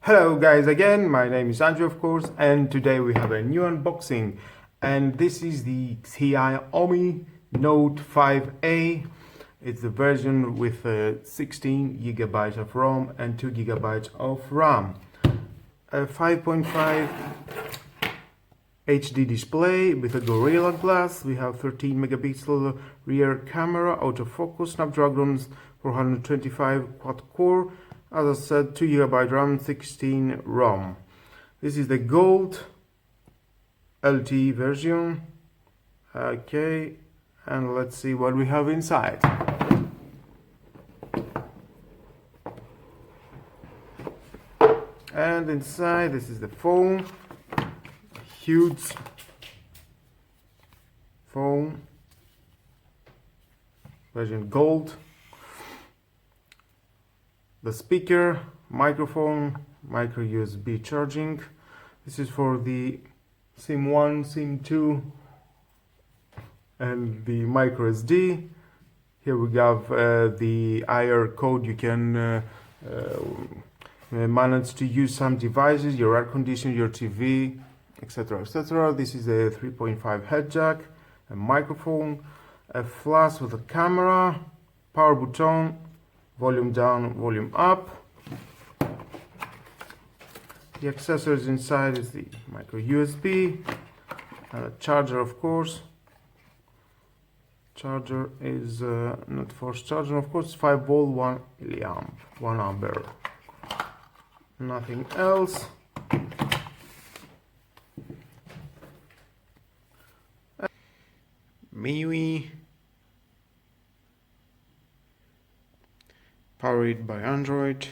Hello guys again, my name is Andrew of course, and today we have a new unboxing, and this is the Xiaomi Note 5A. It's the version with 16 GB of ROM and 2 GB of RAM. A 5.5 HD display with a Gorilla Glass. We have 13 megapixel rear camera, autofocus, Snapdragon 425 quad core. As I said, 2 GB RAM, 16 ROM. This is the gold LTE version. Okay, and let's see what we have inside. And inside, this is the phone. Huge phone, version gold. The speaker, microphone, micro USB charging. This is for the SIM 1, SIM 2 and the micro SD. Here we have the IR code. You can manage to use some devices, your air conditioner, your TV, etc, etc. This is a 3.5 head jack, a microphone, a flash with a camera, power button, volume down, volume up. The accessories inside is the micro USB and a charger, of course. Charger is not force charging, of course. 5 volt, 1 milliamp, 1 ampere. Nothing else. MIUI, powered by Android.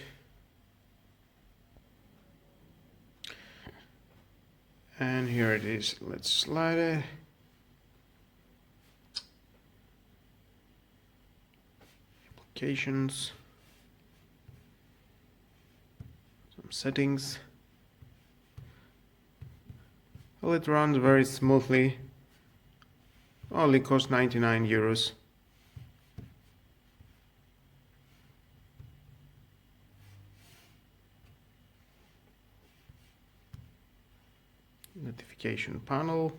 And here it is. Let's slide it. Applications. Some settings. Well, it runs very smoothly. Only costs 99 euros. Notification panel.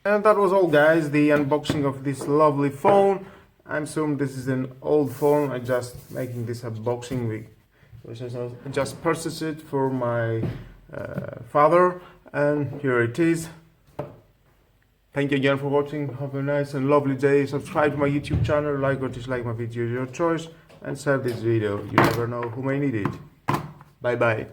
And that was all guys, the unboxing of this lovely phone. I'm assuming this is an old phone. I just making this unboxing. I just purchased it for my father, and here it is. Thank you again for watching. Have a nice and lovely day. Subscribe to my YouTube channel, like or dislike my video, your choice, and share this video. You never know who may need it. Bye bye.